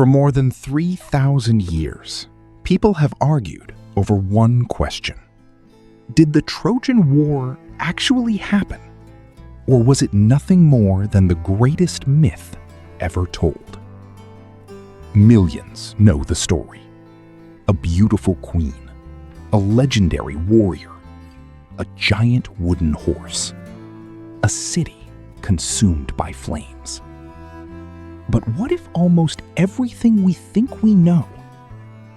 For more than 3,000 years, people have argued over one question. Did the Trojan War actually happen? Or was it nothing more than the greatest myth ever told? Millions know the story. A beautiful queen, a legendary warrior, a giant wooden horse, a city consumed by flames. But what if almost everything we think we know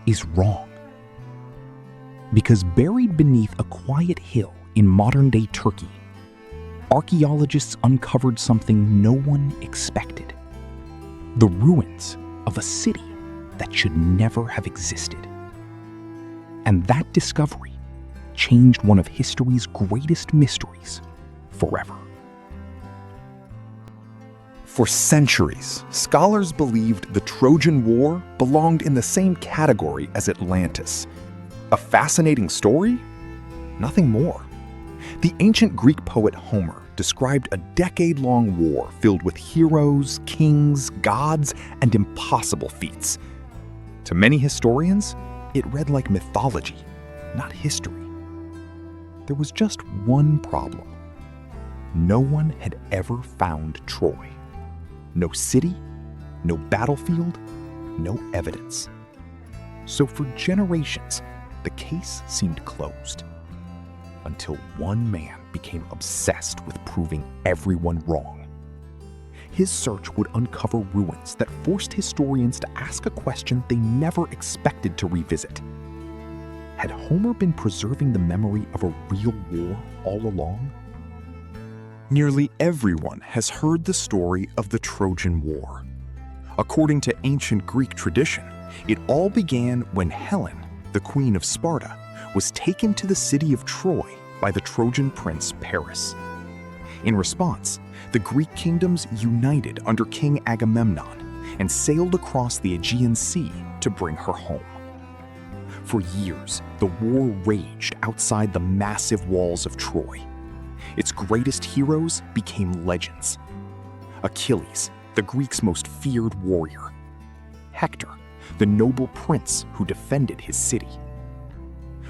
is wrong? Because buried beneath a quiet hill in modern-day Turkey, archaeologists uncovered something no one expected: the ruins of a city that should never have existed. And that discovery changed one of history's greatest mysteries forever. For centuries, scholars believed the Trojan War belonged in the same category as Atlantis. A fascinating story? Nothing more. The ancient Greek poet Homer described a decade-long war filled with heroes, kings, gods, and impossible feats. To many historians, it read like mythology, not history. There was just one problem. No one had ever found Troy. No city, no battlefield, no evidence. So for generations, the case seemed closed. Until one man became obsessed with proving everyone wrong. His search would uncover ruins that forced historians to ask a question they never expected to revisit. Had Homer been preserving the memory of a real war all along? Nearly everyone has heard the story of the Trojan War. According to ancient Greek tradition, it all began when Helen, the queen of Sparta, was taken to the city of Troy by the Trojan prince Paris. In response, the Greek kingdoms united under King Agamemnon and sailed across the Aegean Sea to bring her home. For years, the war raged outside the massive walls of Troy. Its greatest heroes became legends. Achilles, the Greeks' most feared warrior. Hector, the noble prince who defended his city.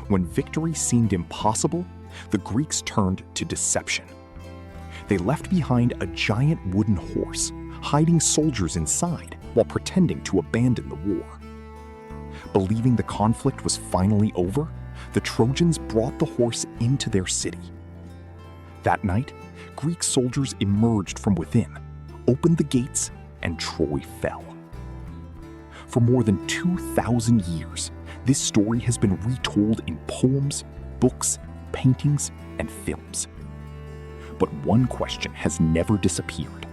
When victory seemed impossible, the Greeks turned to deception. They left behind a giant wooden horse, hiding soldiers inside while pretending to abandon the war. Believing the conflict was finally over, the Trojans brought the horse into their city. That night, Greek soldiers emerged from within, opened the gates, and Troy fell. For more than 2,000 years, this story has been retold in poems, books, paintings, and films. But one question has never disappeared.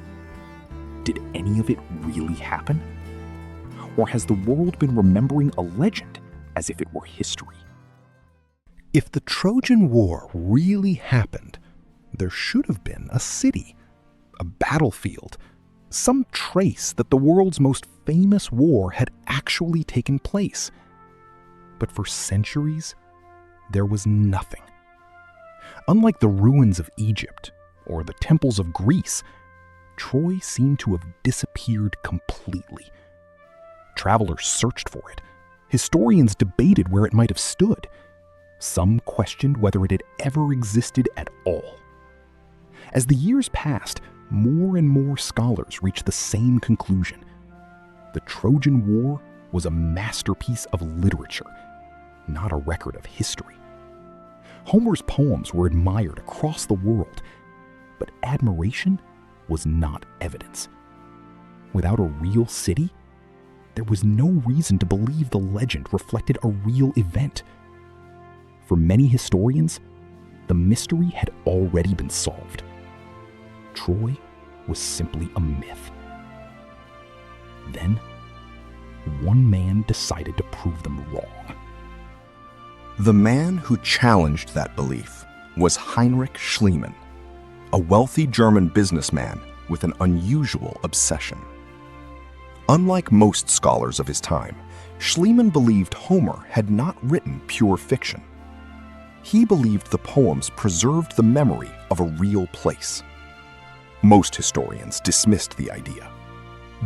Did any of it really happen? Or has the world been remembering a legend as if it were history? If the Trojan War really happened, there should have been a city, a battlefield, some trace that the world's most famous war had actually taken place. But for centuries, there was nothing. Unlike the ruins of Egypt or the temples of Greece, Troy seemed to have disappeared completely. Travelers searched for it. Historians debated where it might have stood. Some questioned whether it had ever existed at all. As the years passed, more and more scholars reached the same conclusion. The Trojan War was a masterpiece of literature, not a record of history. Homer's poems were admired across the world, but admiration was not evidence. Without a real city, there was no reason to believe the legend reflected a real event. For many historians, the mystery had already been solved. Troy was simply a myth. Then, one man decided to prove them wrong. The man who challenged that belief was Heinrich Schliemann, a wealthy German businessman with an unusual obsession. Unlike most scholars of his time, Schliemann believed Homer had not written pure fiction. He believed the poems preserved the memory of a real place. Most historians dismissed the idea.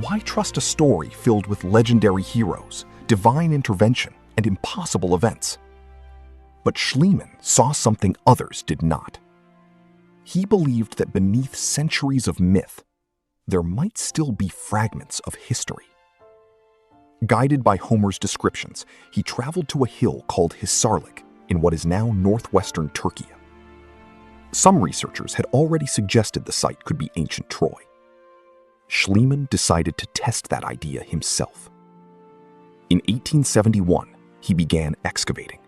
Why trust a story filled with legendary heroes, divine intervention, and impossible events? But Schliemann saw something others did not. He believed that beneath centuries of myth, there might still be fragments of history. Guided by Homer's descriptions, he traveled to a hill called Hisarlik in what is now northwestern Turkey. Some researchers had already suggested the site could be ancient Troy. Schliemann decided to test that idea himself. In 1871, he began excavating.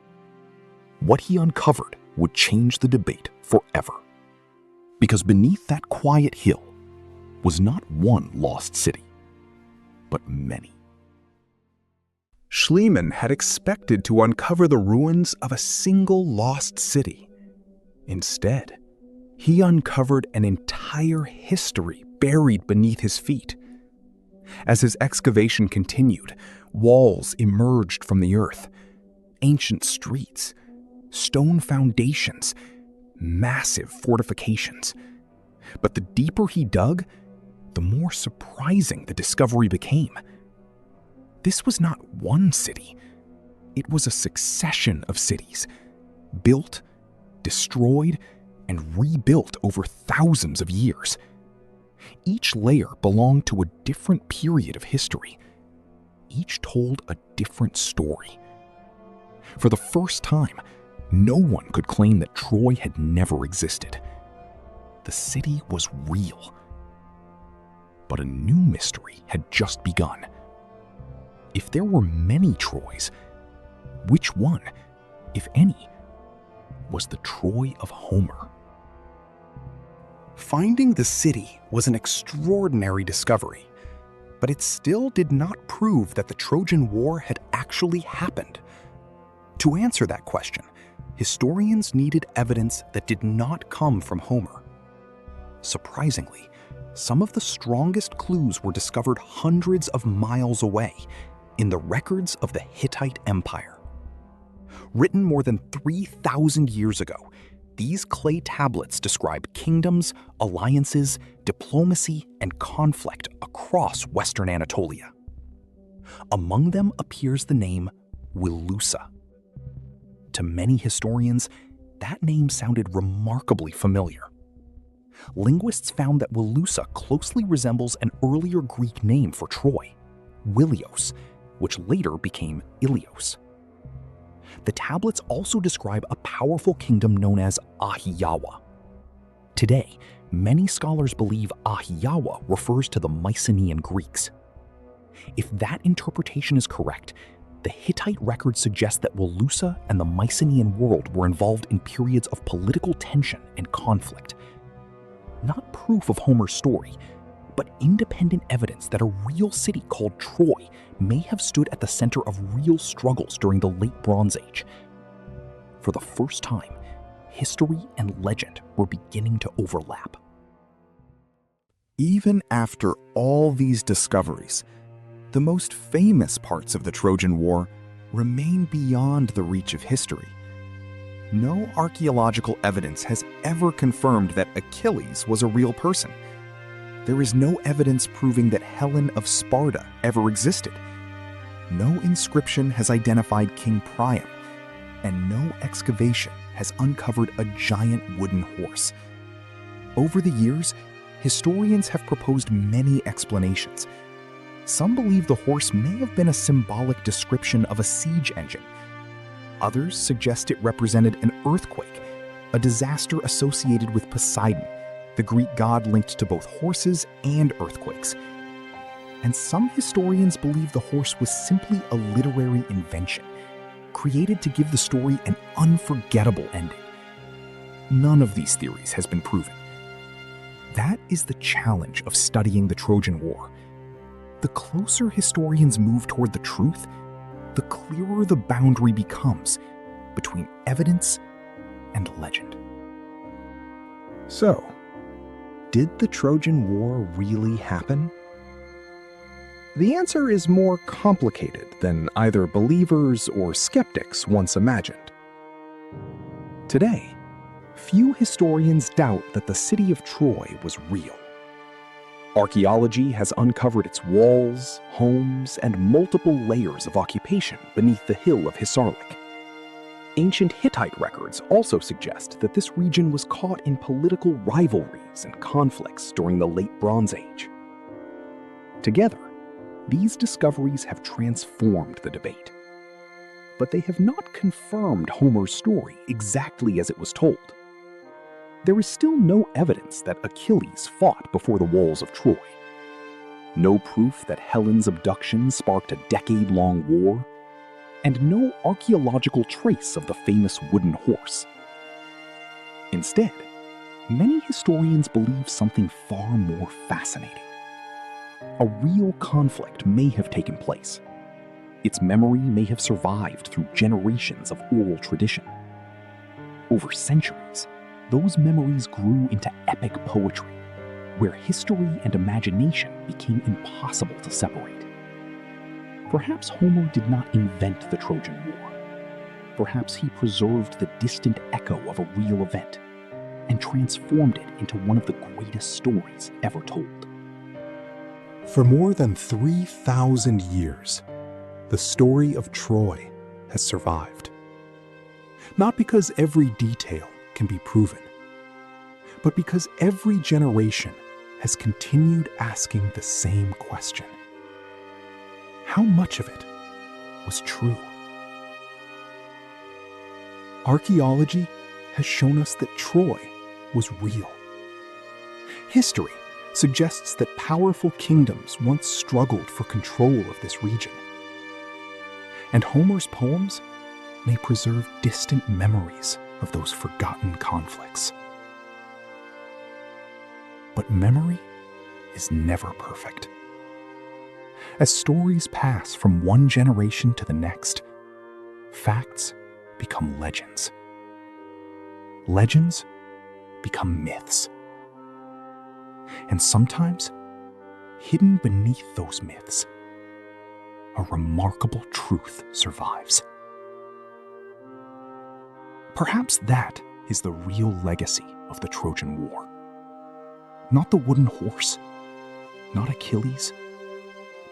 What he uncovered would change the debate forever. Because beneath that quiet hill was not one lost city, but many. Schliemann had expected to uncover the ruins of a single lost city. Instead, he uncovered an entire history buried beneath his feet. As his excavation continued, walls emerged from the earth, ancient streets, stone foundations, massive fortifications. But the deeper he dug, the more surprising the discovery became. This was not one city. It was a succession of cities, built, destroyed, and rebuilt over thousands of years. Each layer belonged to a different period of history. Each told a different story. For the first time, no one could claim that Troy had never existed. The city was real. But a new mystery had just begun. If there were many Troys, which one, if any, was the Troy of Homer? Finding the city was an extraordinary discovery, but it still did not prove that the Trojan War had actually happened. To answer that question, historians needed evidence that did not come from Homer. Surprisingly, some of the strongest clues were discovered hundreds of miles away in the records of the Hittite Empire. Written more than 3,000 years ago, these clay tablets describe kingdoms, alliances, diplomacy, and conflict across Western Anatolia. Among them appears the name Wilusa. To many historians, that name sounded remarkably familiar. Linguists found that Wilusa closely resembles an earlier Greek name for Troy, Wilios, which later became Ilios. The tablets also describe a powerful kingdom known as Ahhiyawa. Today, many scholars believe Ahhiyawa refers to the Mycenaean Greeks. If that interpretation is correct, the Hittite records suggest that Wilusa and the Mycenaean world were involved in periods of political tension and conflict. Not proof of Homer's story, but independent evidence that a real city called Troy may have stood at the center of real struggles during the Late Bronze Age. For the first time, history and legend were beginning to overlap. Even after all these discoveries, the most famous parts of the Trojan War remain beyond the reach of history. No archaeological evidence has ever confirmed that Achilles was a real person. There is no evidence proving that Helen of Sparta ever existed. No inscription has identified King Priam, and no excavation has uncovered a giant wooden horse. Over the years, historians have proposed many explanations. Some believe the horse may have been a symbolic description of a siege engine. Others suggest it represented an earthquake, a disaster associated with Poseidon, the Greek god linked to both horses and earthquakes. And some historians believe the horse was simply a literary invention, created to give the story an unforgettable ending. None of these theories has been proven. That is the challenge of studying the Trojan War. The closer historians move toward the truth, the clearer the boundary becomes between evidence and legend. So, did the Trojan War really happen? The answer is more complicated than either believers or skeptics once imagined. Today, few historians doubt that the city of Troy was real. Archaeology has uncovered its walls, homes, and multiple layers of occupation beneath the hill of Hisarlik. Ancient Hittite records also suggest that this region was caught in political rivalries and conflicts during the Late Bronze Age. Together, these discoveries have transformed the debate. But they have not confirmed Homer's story exactly as it was told. There is still no evidence that Achilles fought before the walls of Troy. No proof that Helen's abduction sparked a decade-long war, and no archaeological trace of the famous wooden horse. Instead, many historians believe something far more fascinating. A real conflict may have taken place. Its memory may have survived through generations of oral tradition. Over centuries, those memories grew into epic poetry, where history and imagination became impossible to separate. Perhaps Homer did not invent the Trojan War. Perhaps he preserved the distant echo of a real event and transformed it into one of the greatest stories ever told. For more than 3,000 years, the story of Troy has survived. Not because every detail can be proven, but because every generation has continued asking the same question. How much of it was true? Archaeology has shown us that Troy was real. History suggests that powerful kingdoms once struggled for control of this region. And Homer's poems may preserve distant memories of those forgotten conflicts. But memory is never perfect. As stories pass from one generation to the next, facts become legends. Legends become myths. And sometimes, hidden beneath those myths, a remarkable truth survives. Perhaps that is the real legacy of the Trojan War. Not the wooden horse, not Achilles,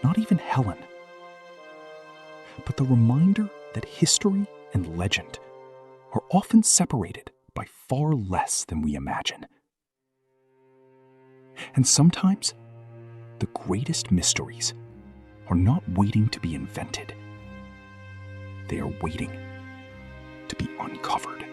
not even Helen, but the reminder that history and legend are often separated by far less than we imagine. And sometimes, the greatest mysteries are not waiting to be invented. They are waiting to be uncovered.